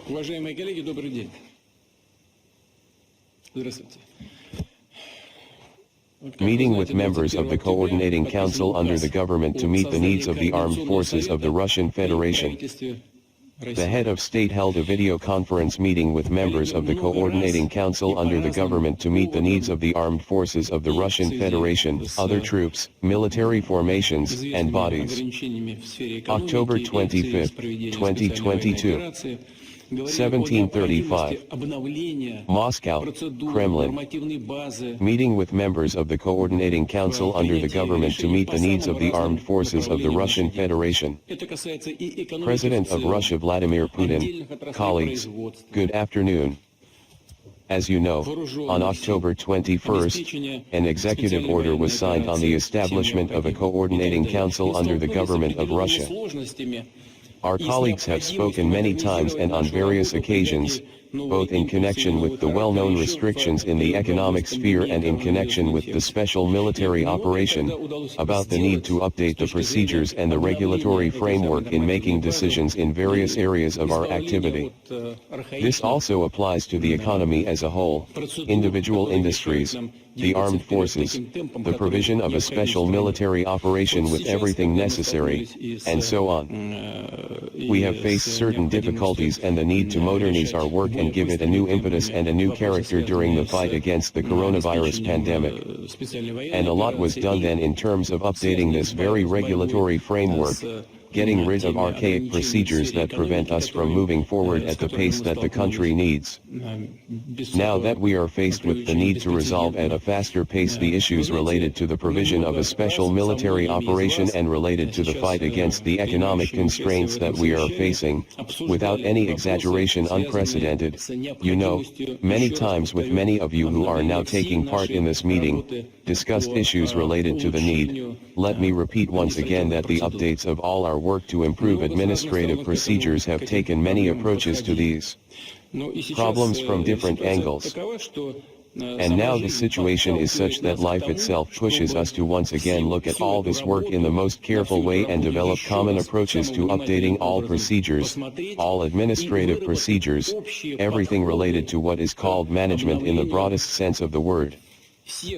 Уважаемые коллеги, добрый день. Здравствуйте. Meeting with members of the Coordinating Council under the government to meet the needs of the armed forces of the Russian Federation. The head of state held a video conference meeting with members of the Coordinating Council under the government to meet the needs of the armed forces of the Russian Federation, other troops, military formations, and bodies. October 25, 2022. 1735. Moscow, Kremlin. Meeting with members of the Coordinating Council under the government to meet the needs of the armed forces of the Russian Federation. President of Russia Vladimir Putin, colleagues, good afternoon. As you know, on October 21, an executive order was signed on the establishment of a Coordinating Council under the government of Russia. Our colleagues have spoken many times and on various occasions, both in connection with the well-known restrictions in the economic sphere and in connection with the special military operation, about the need to update the procedures and the regulatory framework in making decisions in various areas of our activity. This also applies to the economy as a whole, individual industries, the armed forces, the provision of a special military operation with everything necessary, and so on. We have faced certain difficulties and the need to modernize our work and give it a new impetus and a new character during the fight against the coronavirus pandemic. And a lot was done then in terms of updating this very regulatory framework, getting rid of archaic procedures that prevent us from moving forward at the pace that the country needs. Now that we are faced with the need to resolve at a faster pace the issues related to the provision of a special military operation and related to the fight against the economic constraints that we are facing, without any exaggeration unprecedented, you know, many times with many of you who are now taking part in this meeting, discussed issues related to the need. Let me repeat once again that the updates of all our work to improve administrative procedures have taken many approaches to these problems from different angles. And now the situation is such that life itself pushes us to once again look at all this work in the most careful way and develop common approaches to updating all procedures, all administrative procedures, everything related to what is called management in the broadest sense of the word.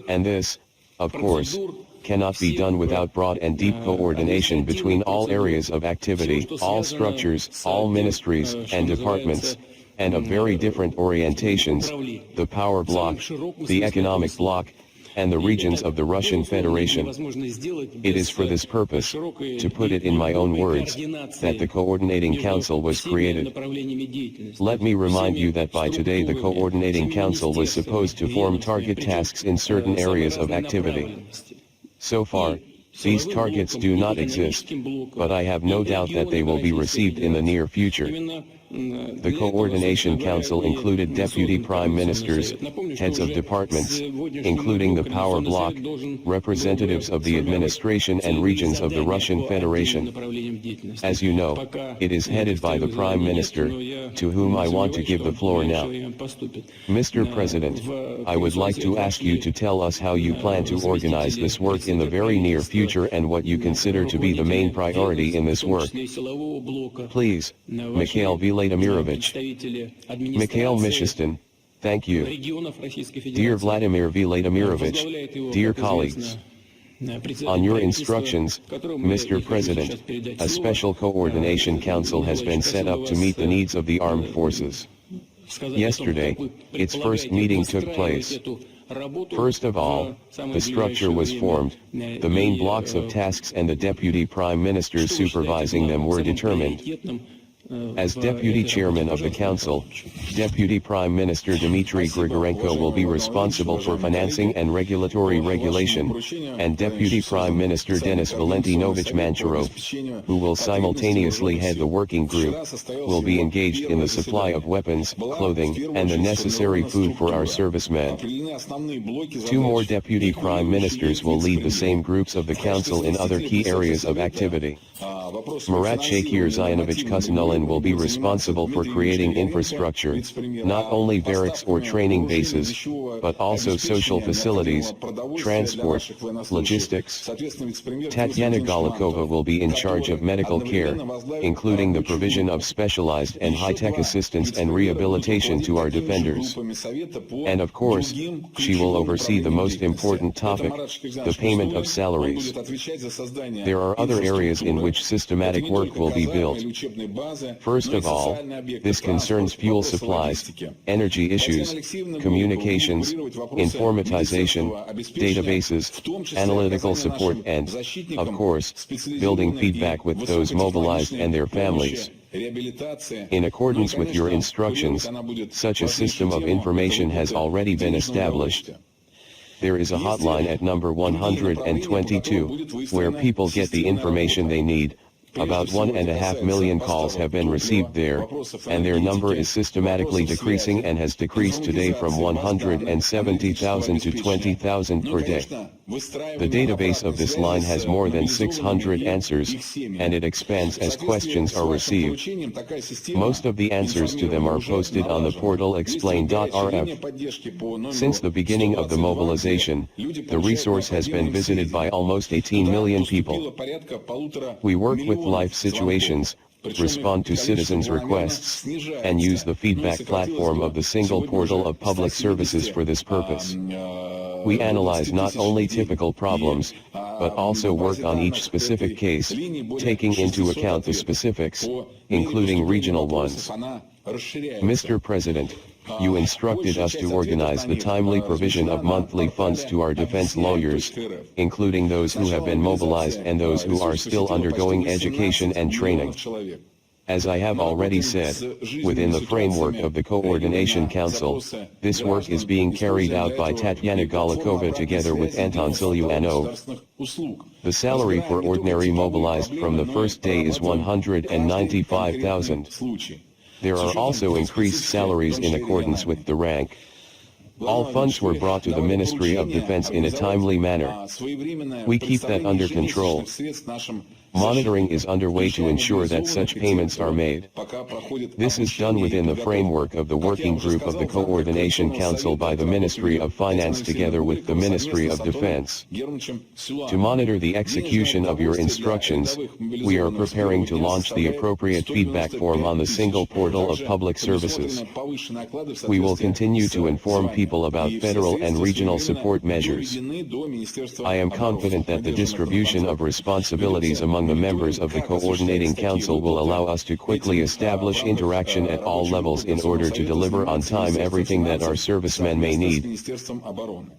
And this, of course, cannot be done without broad and deep coordination between all areas of activity, all structures, all ministries and departments, and of very different orientations, the power bloc, the economic bloc, and the regions of the Russian Federation. It is for this purpose, to put it in my own words, that the Coordinating Council was created. Let me remind you that by today the Coordinating Council was supposed to form target tasks in certain areas of activity. So far, these targets do not exist, but I have no doubt that they will be received in the near future. The Coordination Council included deputy prime ministers, heads of departments, including the power bloc, representatives of the administration and regions of the Russian Federation. As you know, it is headed by the Prime Minister, to whom I want to give the floor now. Mr. President, I would like to ask you to tell us how you plan to organize this work in the very near future and what you consider to be the main priority in this work. Please, Mikhail Vladimirovich. Mikhail Mishustin, thank you. Dear Vladimir Vladimirovich, dear colleagues. On your instructions, Mr. President, a special coordination council has been set up to meet the needs of the armed forces. Yesterday, its first meeting took place. First of all, the structure was formed, the main blocks of tasks and the deputy prime ministers supervising them were determined. As Deputy Chairman of the Council, Deputy Prime Minister Dmitry Grigorenko will be responsible for financing and regulatory regulation, and Deputy Prime Minister Denis Valentinovich Mancharov, who will simultaneously head the working group, will be engaged in the supply of weapons, clothing, and the necessary food for our servicemen. Two more Deputy Prime Ministers will lead the same groups of the Council in other key areas of activity. Murat Shakir Zionovich Kusanulin will be responsible for creating infrastructure, not only barracks or training bases, but also social facilities, transport, logistics. Tatiana Golikova will be in charge of medical care, including the provision of specialized and high-tech assistance and rehabilitation to our defenders. And of course, she will oversee the most important topic, the payment of salaries. There are other areas in which systematic work will be built. First of all, this concerns fuel supplies, energy issues, communications, informatization, databases, analytical support and, of course, building feedback with those mobilized and their families. In accordance with your instructions, such a system of information has already been established. There is a hotline at number 122, where people get the information they need. About 1.5 million calls have been received there, and their number is systematically decreasing and has decreased today from 170,000 to 20,000 per day. The database of this line has more than 600 answers, and it expands as questions are received. Most of the answers to them are posted on the portal explain.rf. Since the beginning of the mobilization, the resource has been visited by almost 18 million people. We work with life situations, respond to citizens' requests, and use the feedback platform of the single portal of public services for this purpose. We analyze not only typical problems, but also work on each specific case, taking into account the specifics, including regional ones. Mr. President, you instructed us to organize the timely provision of monthly funds to our defense lawyers, including those who have been mobilized and those who are still undergoing education and training. As I have already said, within the framework of the Coordination Council, this work is being carried out by Tatiana Golikova together with Anton Siluanov. The salary for ordinary mobilized from the first day is 195,000. There are also increased salaries in accordance with the rank. All funds were brought to the Ministry of Defense in a timely manner. We keep that under control. Monitoring is underway to ensure that such payments are made. This is done within the framework of the working group of the Coordination Council by the Ministry of Finance together with the Ministry of Defense. To monitor the execution of your instructions, we are preparing to launch the appropriate feedback form on the single portal of public services. We will continue to inform people about federal and regional support measures. I am confident that the distribution of responsibilities among the members of the Coordinating Council will allow us to quickly establish interaction at all levels in order to deliver on time everything that our servicemen may need.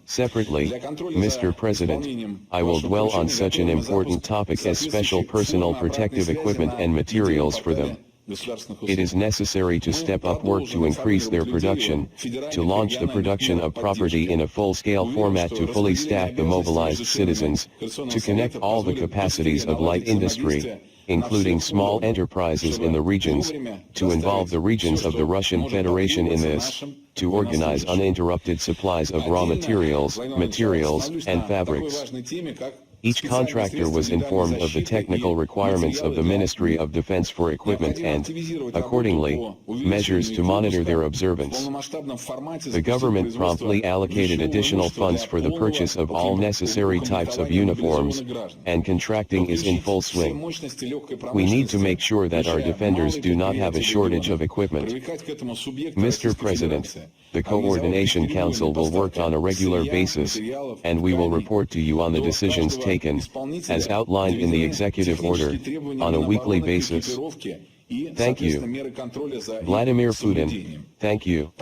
Separately, Mr. President, I will dwell on such an important topic as special personal protective equipment and materials for them. It is necessary to step up work to increase their production, to launch the production of property in a full-scale format to fully staff the mobilized citizens, to connect all the capacities of light industry, including small enterprises in the regions, to involve the regions of the Russian Federation in this, to organize uninterrupted supplies of raw materials, and fabrics. Each contractor was informed of the technical requirements of the Ministry of Defense for equipment and, accordingly, measures to monitor their observance. The government promptly allocated additional funds for the purchase of all necessary types of uniforms, and contracting is in full swing. We need to make sure that our defenders do not have a shortage of equipment. Mr. President, the Coordination Council will work on a regular basis, and we will report to you on the decisions taken, as outlined in the executive order, on a weekly basis. Thank you. Vladimir Putin, thank you.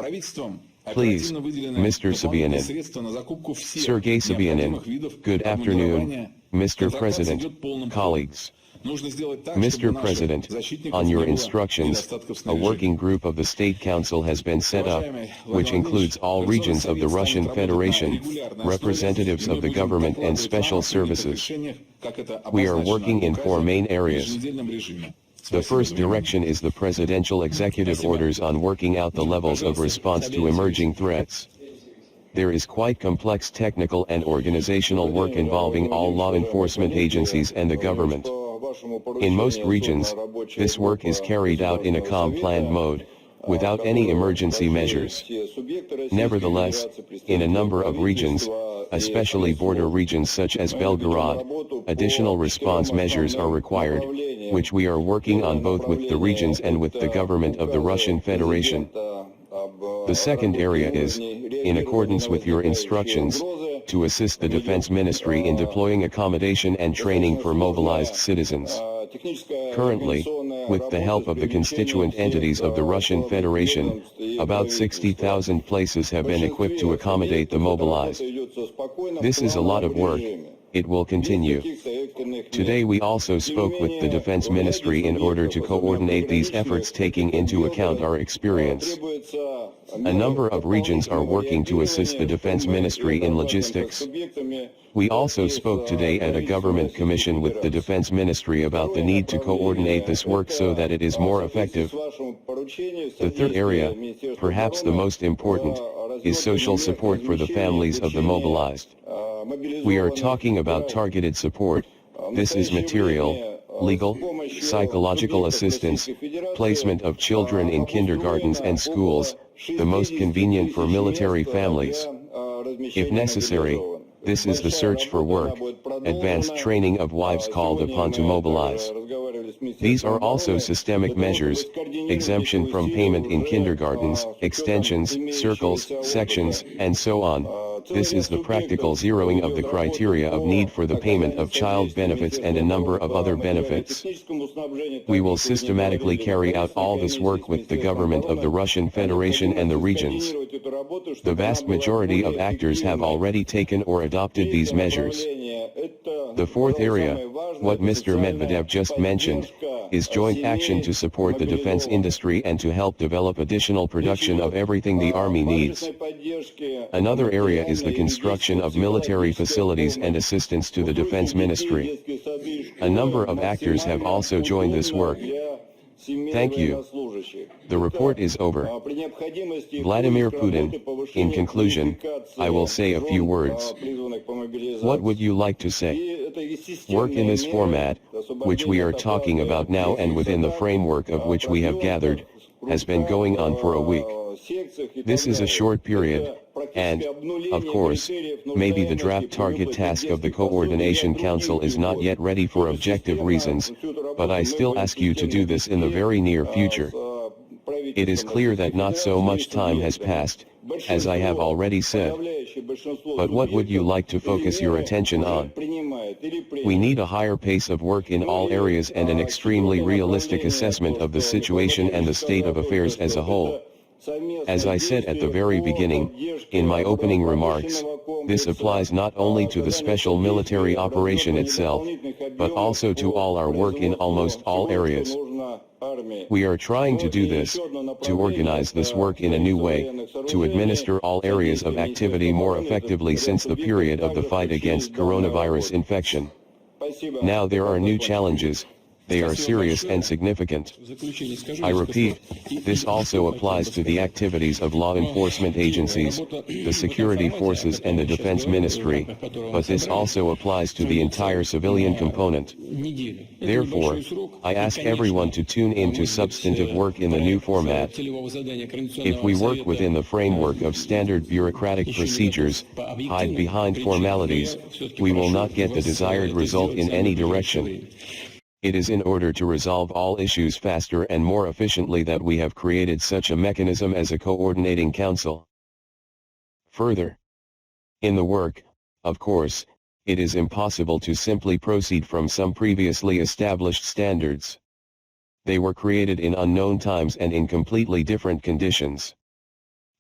Please, Mr. Sobyanin. Sergei Sobyanin, good afternoon, Mr. President, colleagues. Mr. President, on your instructions, a working group of the State Council has been set up, which includes all regions of the Russian Federation, representatives of the government and special services. We are working in 4 main areas. The first direction is the presidential executive orders on working out the levels of response to emerging threats. There is quite complex technical and organizational work involving all law enforcement agencies and the government. In most regions, this work is carried out in a calm planned mode, without any emergency measures. Nevertheless, in a number of regions, especially border regions such as Belgorod, additional response measures are required, which we are working on both with the regions and with the government of the Russian Federation. The second area is, in accordance with your instructions, to assist the Defense Ministry in deploying accommodation and training for mobilized citizens. Currently, with the help of the constituent entities of the Russian Federation, about 60,000 places have been equipped to accommodate the mobilized. This is a lot of work. It will continue. Today we also spoke with the Defense Ministry in order to coordinate these efforts, taking into account our experience. A number of regions are working to assist the Defense Ministry in logistics. We also spoke today at a government commission with the Defense Ministry about the need to coordinate this work so that it is more effective. The third area, perhaps the most important, is social support for the families of the mobilized. We are talking about targeted support. This is material, legal, psychological assistance, placement of children in kindergartens and schools, the most convenient for military families. If necessary, this is the search for work, advanced training of wives called upon to mobilize. These are also systemic measures, exemption from payment in kindergartens, extensions, circles, sections, and so on. This is the practical zeroing of the criteria of need for the payment of child benefits and a number of other benefits. We will systematically carry out all this work with the government of the Russian Federation and the regions. The vast majority of actors have already taken or adopted these measures. The fourth area, what Mr. Medvedev just mentioned, is joint action to support the defense industry and to help develop additional production of everything the army needs. Another area is the construction of military facilities and assistance to the defense ministry. A number of actors have also joined this work. Thank you. The report is over. Vladimir Putin, in conclusion, I will say a few words. What would you like to say? Work in this format, which we are talking about now and within the framework of which we have gathered, has been going on for a week. This is a short period, and, of course, maybe the draft target task of the Coordination Council is not yet ready for objective reasons, but I still ask you to do this in the very near future. It is clear that not so much time has passed, as I have already said. But what would you like to focus your attention on? We need a higher pace of work in all areas and an extremely realistic assessment of the situation and the state of affairs as a whole. As I said at the very beginning, in my opening remarks, this applies not only to the special military operation itself, but also to all our work in almost all areas. We are trying to do this, to organize this work in a new way, to administer all areas of activity more effectively since the period of the fight against coronavirus infection. Now there are new challenges. They are serious and significant. I repeat, this also applies to the activities of law enforcement agencies, the security forces and the defense ministry, but this also applies to the entire civilian component. Therefore, I ask everyone to tune in to substantive work in the new format. If we work within the framework of standard bureaucratic procedures, hide behind formalities, we will not get the desired result in any direction. It is in order to resolve all issues faster and more efficiently that we have created such a mechanism as a coordinating council. Further, in the work, of course, it is impossible to simply proceed from some previously established standards. They were created in unknown times and in completely different conditions.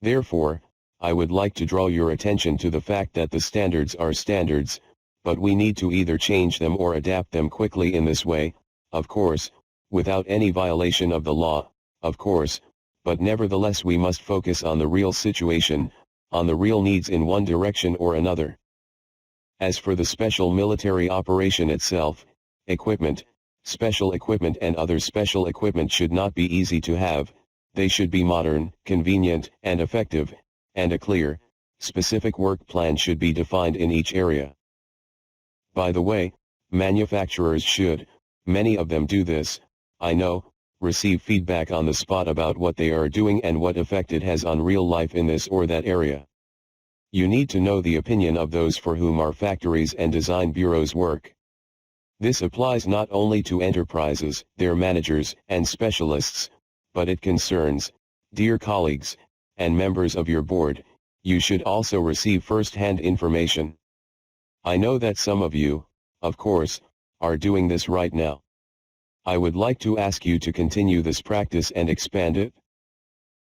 Therefore, I would like to draw your attention to the fact that the standards are standards, but we need to either change them or adapt them quickly in this way, of course, without any violation of the law, of course, but nevertheless we must focus on the real situation, on the real needs in one direction or another. As for the special military operation itself, equipment, special equipment and other special equipment should not be easy to have, they should be modern, convenient, and effective, and a clear, specific work plan should be defined in each area. By the way, manufacturers should, Many of them do this, I know, receive feedback on the spot about what they are doing and what effect it has on real life in this or that area. You need to know the opinion of those for whom our factories and design bureaus work. This applies not only to enterprises, their managers and specialists, but it concerns, dear colleagues, and members of your board. You should also receive first-hand information. I know that some of you, of course, are doing this right now. I would like to ask you to continue this practice and expand it.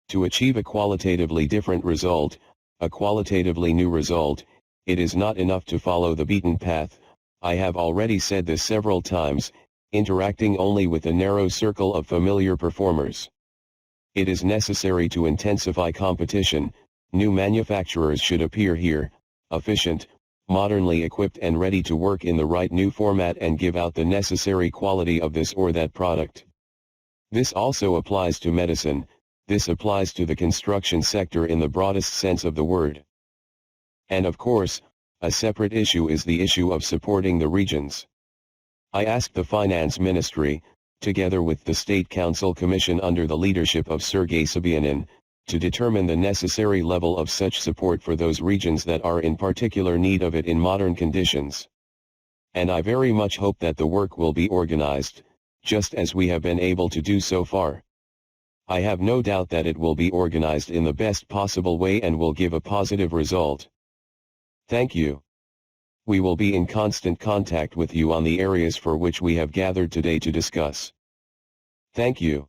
To achieve a qualitatively different result, a qualitatively new result, it is not enough to follow the beaten path. I have already said this several times, interacting only with a narrow circle of familiar performers. It is necessary to intensify competition. New manufacturers should appear here, efficient, modernly equipped and ready to work in the right new format and give out the necessary quality of this or that product. This also applies to medicine, this applies to the construction sector in the broadest sense of the word. And of course, a separate issue is the issue of supporting the regions. I asked the Finance Ministry, together with the State Council Commission under the leadership of Sergei Sobyanin, to determine the necessary level of such support for those regions that are in particular need of it in modern conditions. And I very much hope that the work will be organized, just as we have been able to do so far. I have no doubt that it will be organized in the best possible way and will give a positive result. Thank you. We will be in constant contact with you on the areas for which we have gathered today to discuss. Thank you.